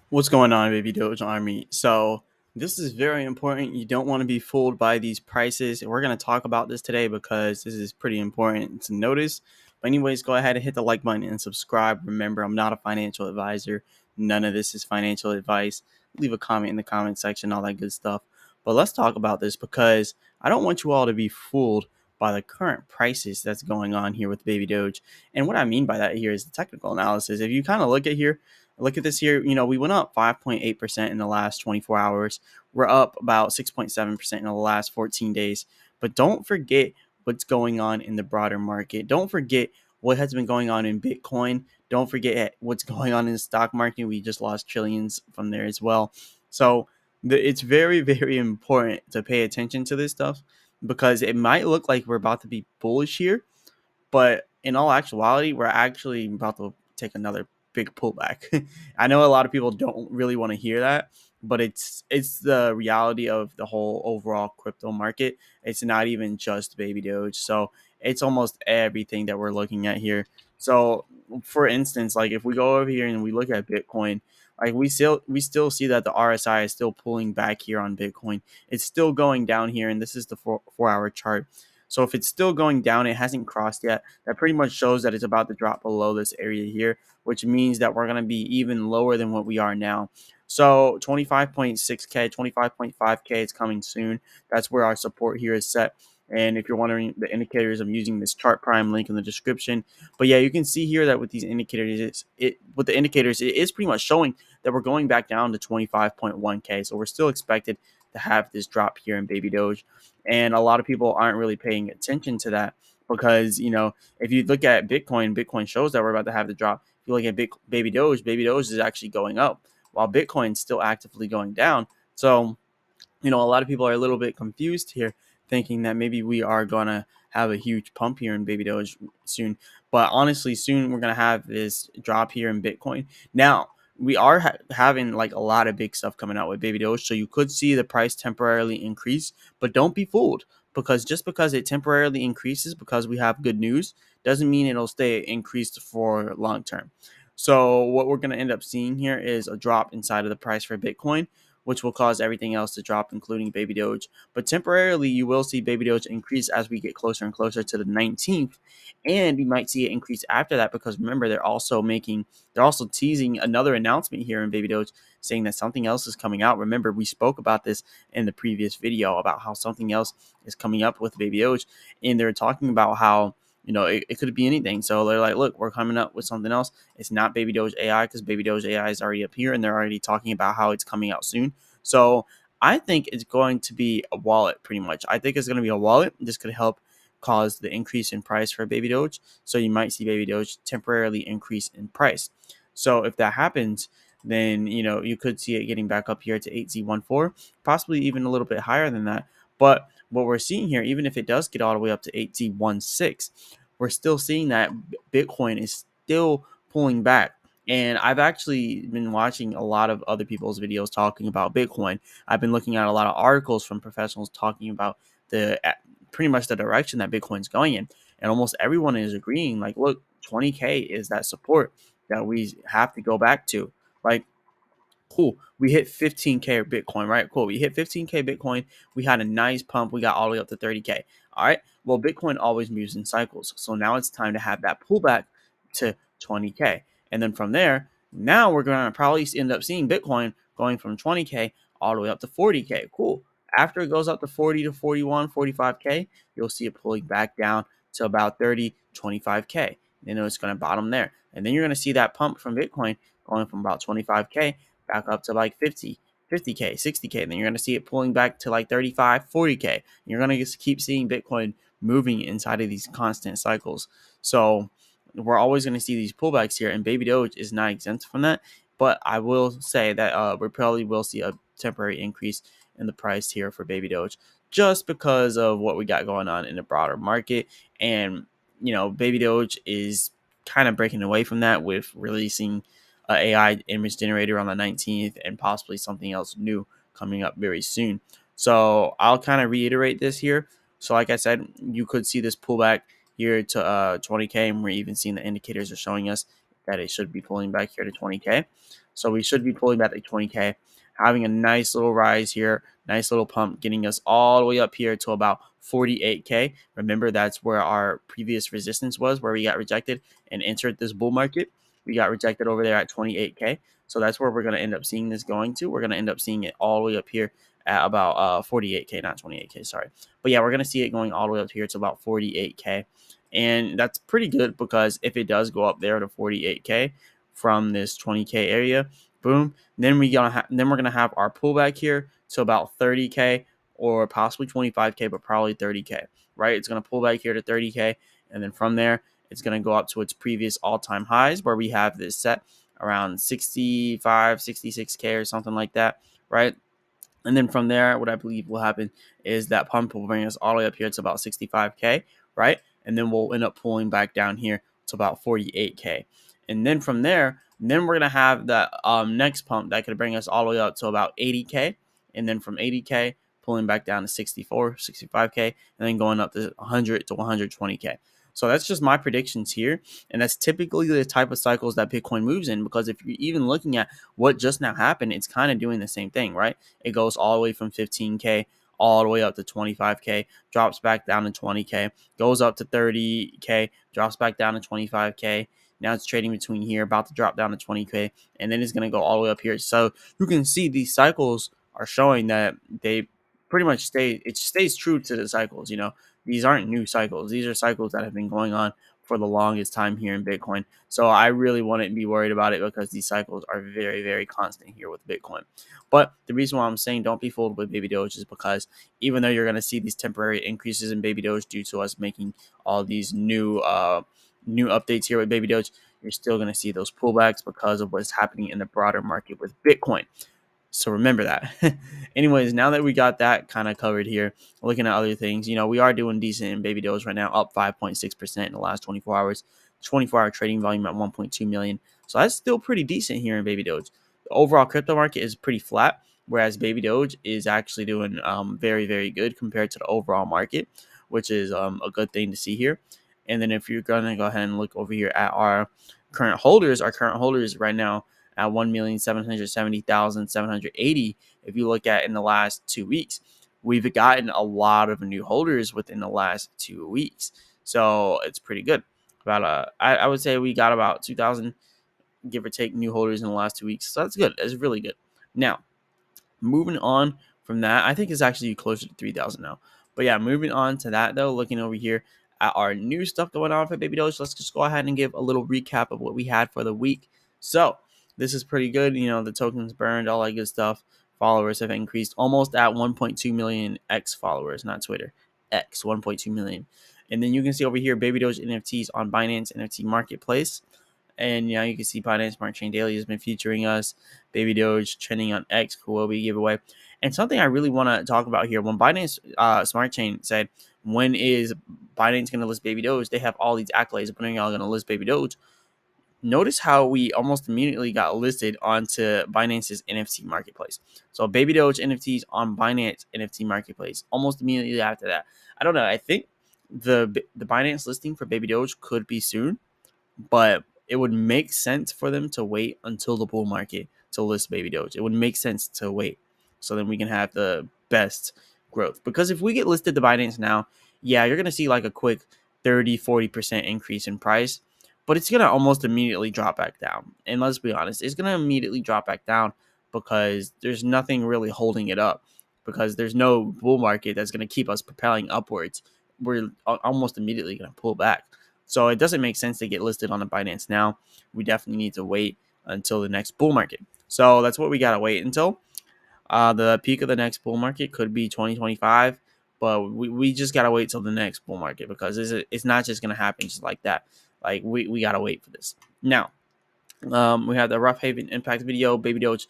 What's going on, baby Doge Army? So, this is very important. You don't want to be fooled by these prices. We're going to talk about this today because this is pretty important to notice. But, anyways, go ahead and hit the like button and subscribe. Remember, I'm not a financial advisor. None of this is financial advice. Leave a comment in the comment section, all that good stuff. But let's talk about this because I don't want you all to be fooled by the current prices that's going on here with Baby Doge. And what I mean by that here is the technical analysis. If you kind of look at this here. We went up 5.8% in the last 24 hours. We're up about 6.7% in the last 14 days. But don't forget what's going on in the broader market. Don't forget what has been going on in Bitcoin. Don't forget what's going on in the stock market. We just lost trillions from there as well. So it's very, very important to pay attention to this stuff because it might look like we're about to be bullish here, but in all actuality, we're actually about to take another big pullback. I know a lot of people don't really want to hear that, but it's the reality of the whole overall crypto market. It's not even just Baby Doge. So it's almost everything that we're looking at here. So for instance, like if we go over here and we look at Bitcoin, like we still see that the RSI is still pulling back here on Bitcoin. It's still going down here, and this is the four hour chart. So if it's still going down, it hasn't crossed yet. That pretty much shows that it's about to drop below this area here, which means that we're going to be even lower than what we are now. So 25.6K, 25.5K is coming soon. That's where our support here is set. And if you're wondering the indicators, I'm using this chart prime link in the description. But yeah, you can see here that with these indicators, it is pretty much showing that we're going back down to 25.1K. So we're still expected to have this drop here in Baby Doge. And a lot of people aren't really paying attention to that because, if you look at Bitcoin, Bitcoin shows that we're about to have the drop. If you look at Baby Doge is actually going up while Bitcoin's still actively going down. So, a lot of people are a little bit confused here, thinking that maybe we are going to have a huge pump here in Baby Doge soon. But honestly, soon we're going to have this drop here in Bitcoin. Now, we are having like a lot of big stuff coming out with Baby Doge. So you could see the price temporarily increase, but don't be fooled because just because it temporarily increases because we have good news doesn't mean it'll stay increased for long term. So what we're going to end up seeing here is a drop inside of the price for Bitcoin, which will cause everything else to drop, including Baby Doge. But temporarily, you will see Baby Doge increase as we get closer and closer to the 19th. And you might see it increase after that because remember, they're also teasing another announcement here in Baby Doge saying that something else is coming out. Remember, we spoke about this in the previous video about how something else is coming up with Baby Doge. And they're talking about how it could be anything. So they're like, look, we're coming up with something else. It's not Baby Doge AI because Baby Doge AI is already up here and they're already talking about how it's coming out soon. So I think it's going to be a wallet pretty much. I think it's going to be a wallet. This could help cause the increase in price for Baby Doge. So you might see Baby Doge temporarily increase in price. So if that happens, then you could see it getting back up here to 8Z14, possibly even a little bit higher than that. But what we're seeing here, even if it does get all the way up to 8Z16, we're still seeing that Bitcoin is still pulling back. And I've actually been watching a lot of other people's videos talking about Bitcoin. I've been looking at a lot of articles from professionals talking about the pretty much the direction that Bitcoin's going in. And almost everyone is agreeing, like, look, 20K is that support that we have to go back to. Like, cool. We hit 15K Bitcoin, right? Cool. We hit 15K Bitcoin. We had a nice pump. We got all the way up to 30K. All right. Well, Bitcoin always moves in cycles. So now it's time to have that pullback to 20K. And then from there, now we're going to probably end up seeing Bitcoin going from 20K all the way up to 40K. Cool. After it goes up to 40 to 41, 45K, you'll see it pulling back down to about 30, 25K. Then it's going to bottom there. And then you're going to see that pump from Bitcoin going from about 25K back up to like 50K, 60K. Then you're going to see it pulling back to like 35, 40K. And you're going to just keep seeing Bitcoin moving inside of these constant cycles. So we're always going to see these pullbacks here, and Baby Doge is not exempt from that. But I will say that we probably will see a temporary increase in the price here for Baby Doge just because of what we got going on in the broader market. And, Baby Doge is kind of breaking away from that with releasing AI image generator on the 19th and possibly something else new coming up very soon. So I'll kind of reiterate this here. So like I said, you could see this pullback here to 20K, and we're even seeing the indicators are showing us that it should be pulling back here to 20K. So we should be pulling back to 20K, having a nice little rise here, nice little pump, getting us all the way up here to about 48K. Remember, that's where our previous resistance was, where we got rejected and entered this bull market. We got rejected over there at 28K. So that's where we're going to end up seeing this going to. We're going to end up seeing it all the way up here at about 48K, not 28K, sorry. But yeah, we're going to see it going all the way up here to about 48K. And that's pretty good, because if it does go up there to 48K from this 20K area, boom, then then we're gonna have our pullback here to about 30K, or possibly 25K, but probably 30K, right? It's gonna pull back here to 30K, and then from there it's gonna go up to its previous all-time highs, where we have this set around 65, 66K or something like that, right? And then from there, what I believe will happen is that pump will bring us all the way up here to about 65K, right? And then we'll end up pulling back down here to about 48K. And then from there, then we're going to have that next pump that could bring us all the way up to about 80K. And then from 80K, pulling back down to 64, 65K, and then going up to 100 to 120K. So that's just my predictions here. And that's typically the type of cycles that Bitcoin moves in, because if you're even looking at what just now happened, it's kind of doing the same thing, right? It goes all the way from 15K all the way up to 25K, drops back down to 20K, goes up to 30K, drops back down to 25K. Now it's trading between here, about to drop down to 20K, and then it's going to go all the way up here. So you can see these cycles are showing that they pretty much it stays true to the cycles. These aren't new cycles. These are cycles that have been going on for the longest time here in Bitcoin. So I really wouldn't be worried about it, because these cycles are very, very constant here with Bitcoin. But the reason why I'm saying don't be fooled with Baby Doge is because even though you're going to see these temporary increases in Baby Doge due to us making all these new updates here with Baby Doge, you're still going to see those pullbacks because of what's happening in the broader market with Bitcoin. So remember that. Anyways, now that we got that kind of covered here, looking at other things, we are doing decent in Baby Doge right now, up 5.6% in the last 24 hours. 24-hour trading volume at 1.2 million. So that's still pretty decent here in Baby Doge. The overall crypto market is pretty flat, whereas Baby Doge is actually doing very, very good compared to the overall market, which is a good thing to see here. And then if you're going to go ahead and look over here at our current holders right now at 1,770,780. If you look at in the last 2 weeks, we've gotten a lot of new holders within the last 2 weeks. So it's pretty good. I would say we got about 2,000, give or take, new holders in the last 2 weeks. So that's good. That's really good. Now, moving on from that, I think it's actually closer to 3,000 now. But yeah, moving on to that though, looking over here at our new stuff going on for Baby Doge, let's just go ahead and give a little recap of what we had for the week. So this is pretty good. The tokens burned, all that good stuff. Followers have increased almost at 1.2 million X followers, not Twitter. X, 1.2 million. And then you can see over here, Baby Doge NFTs on Binance NFT Marketplace. And you can see Binance Smart Chain Daily has been featuring us. Baby Doge trending on X, Huobi giveaway. And something I really want to talk about here, when Binance Smart Chain said, when is Binance going to list Baby Doge? They have all these accolades. When are y'all going to list Baby Doge? Notice how we almost immediately got listed onto Binance's NFT marketplace. So Baby Doge NFTs on Binance NFT marketplace almost immediately after that. I don't know. I think the Binance listing for Baby Doge could be soon, but it would make sense for them to wait until the bull market to list Baby Doge. It would make sense to wait, so then we can have the best growth. Because if we get listed to Binance now, yeah, you're going to see like a quick 30-40% increase in price, but it's going to almost immediately drop back down. And let's be honest, it's going to immediately drop back down because there's nothing really holding it up, because there's no bull market that's going to keep us propelling upwards. We're almost immediately going to pull back. So it doesn't make sense to get listed on the Binance now. We definitely need to wait until the next bull market. So that's what we got to wait until. The peak of the next bull market could be 2025, but we just got to wait till the next bull market, because it's not just going to happen just like that. Like we got to wait for this. Now, we have the Rough Haven Impact video, Baby Doge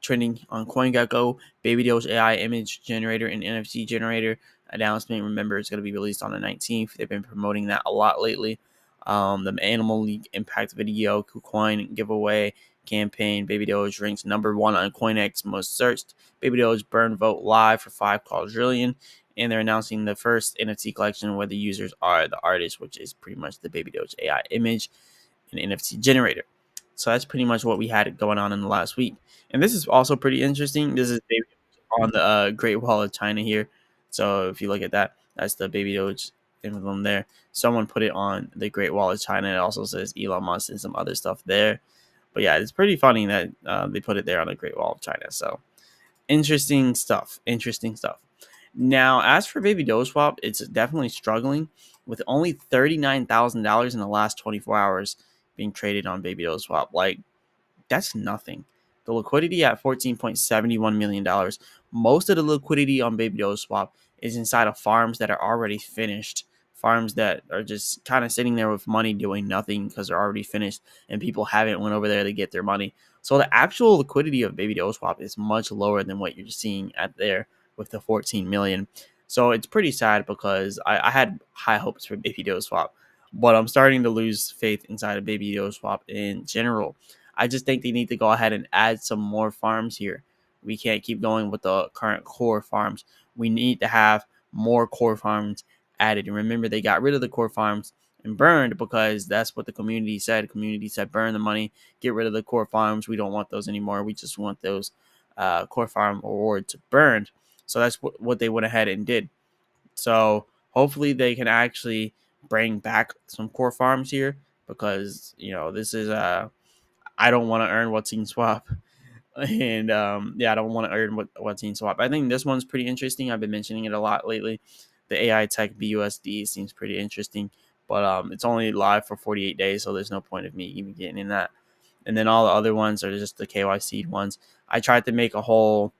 trending on CoinGecko, Baby Doge AI image generator and NFT generator announcement. Remember, it's going to be released on the 19th. They've been promoting that a lot lately. The Animal League Impact video, KuCoin giveaway campaign. Baby Doge ranks number 1 on CoinX most searched. Baby Doge burn vote live for 5 quadrillion. And they're announcing the first NFT collection where the users are the artists, which is pretty much the Baby Doge AI image and NFT generator. So that's pretty much what we had going on in the last week. And this is also pretty interesting. This is Baby Doge on the Great Wall of China here. So if you look at that, that's the Baby Doge emblem there. Someone put it on the Great Wall of China. It also says Elon Musk and some other stuff there. But yeah, it's pretty funny that they put it there on the Great Wall of China. So interesting stuff. Interesting stuff. Now, as for Baby Doge Swap, it's definitely struggling with only $39,000 in the last 24 hours being traded on Baby Doge Swap. Like, that's nothing. The liquidity at $14.71 million. Most of the liquidity on Baby Doge Swap is inside of farms that are already finished. Farms that are just kind of sitting there with money doing nothing because they're already finished and people haven't went over there to get their money. So the actual liquidity of Baby Doge Swap is much lower than what you're seeing at there with the 14 million. So it's pretty sad because I had high hopes for Baby Doge Swap, but I'm starting to lose faith inside of Baby Doge Swap in general. I just think they need to go ahead and add some more farms here. We can't keep going with the current core farms. We need to have more core farms added. And remember, they got rid of the core farms and burned because that's what the community said. The community said, burn the money, get rid of the core farms. We don't want those anymore. We just want those core farm rewards burned. So that's what they went ahead and did. So hopefully they can actually bring back some core farms here because, this is I don't want to earn what's in swap. And yeah, I don't want to earn what's in swap. I think this one's pretty interesting. I've been mentioning it a lot lately. The AI Tech BUSD seems pretty interesting, but it's only live for 48 days, so there's no point of me even getting in that. And then all the other ones are just the KYC ones. I tried to make a whole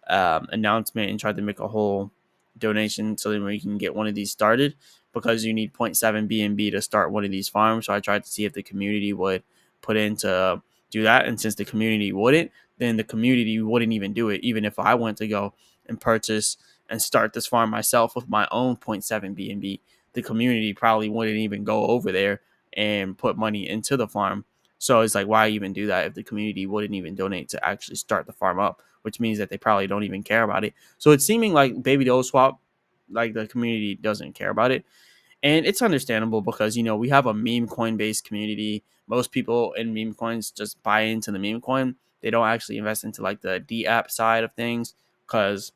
announcement and tried to make a whole donation so that we can get one of these started because you need 0.7 BNB to start one of these farms. So I tried to see if the community would put in to do that. And since the community wouldn't, then the community wouldn't even do it. Even if I went to go and purchase and start this farm myself with my own 0.7 BNB, the community probably wouldn't even go over there and put money into the farm. So it's like, why even do that if the community wouldn't even donate to actually start the farm up, which means that they probably don't even care about it. So it's seeming like Baby Doge Swap, like the community doesn't care about it. And it's understandable because, we have a meme coin based community. Most people in meme coins just buy into the meme coin. They don't actually invest into like the D app side of things because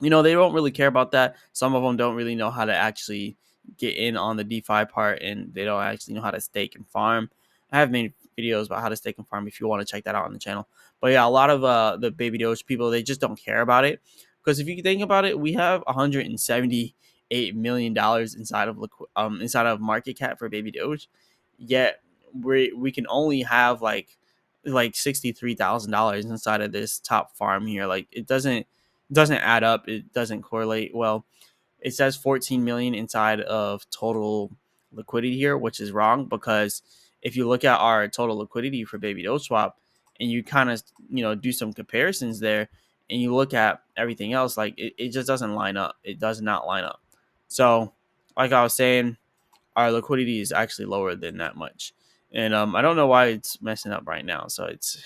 they don't really care about that. Some of them don't really know how to actually get in on the DeFi part, and they don't actually know how to stake and farm. I have made videos about how to stake and farm if you want to check that out on the channel. But yeah, a lot of the Baby Doge people, they just don't care about it. Because if you think about it, we have $178 million inside of market cap for Baby Doge, yet we can only have like $63,000 inside of this top farm here. Like it doesn't add up. It doesn't correlate well. It says 14 million inside of total liquidity here, which is wrong because if you look at our total liquidity for Baby Doge Swap and you kind of do some comparisons there and you look at everything else, like it just doesn't line up. It does not line up. So like I was saying, our liquidity is actually lower than that much. And I don't know why it's messing up right now. So it's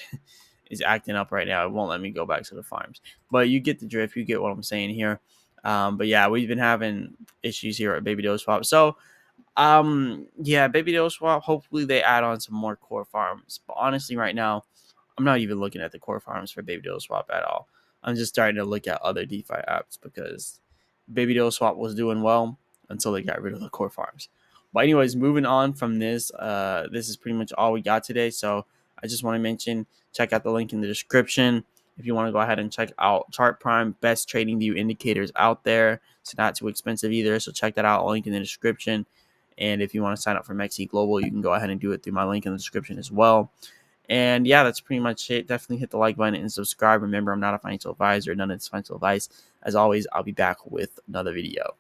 acting up right now. It won't let me go back to the farms. But you get the drift. You get what I'm saying here. But yeah, we've been having issues here at Baby Doge Swap. So yeah, Baby Doge Swap, hopefully they add on some more core farms. But honestly, right now, I'm not even looking at the core farms for Baby Doge Swap at all. I'm just starting to look at other DeFi apps because Baby Doge Swap was doing well until they got rid of the core farms. But anyways, moving on from this, this is pretty much all we got today. So I just want to mention, check out the link in the description if you want to go ahead and check out Chart Prime, best trading view indicators out there. It's not too expensive either, so check that out. Link in the description. And if you want to sign up for Mexi Global, you can go ahead and do it through my link in the description as well. And yeah, that's pretty much it. Definitely hit the like button and subscribe. Remember, I'm not a financial advisor. None of this financial advice. As always, I'll be back with another video.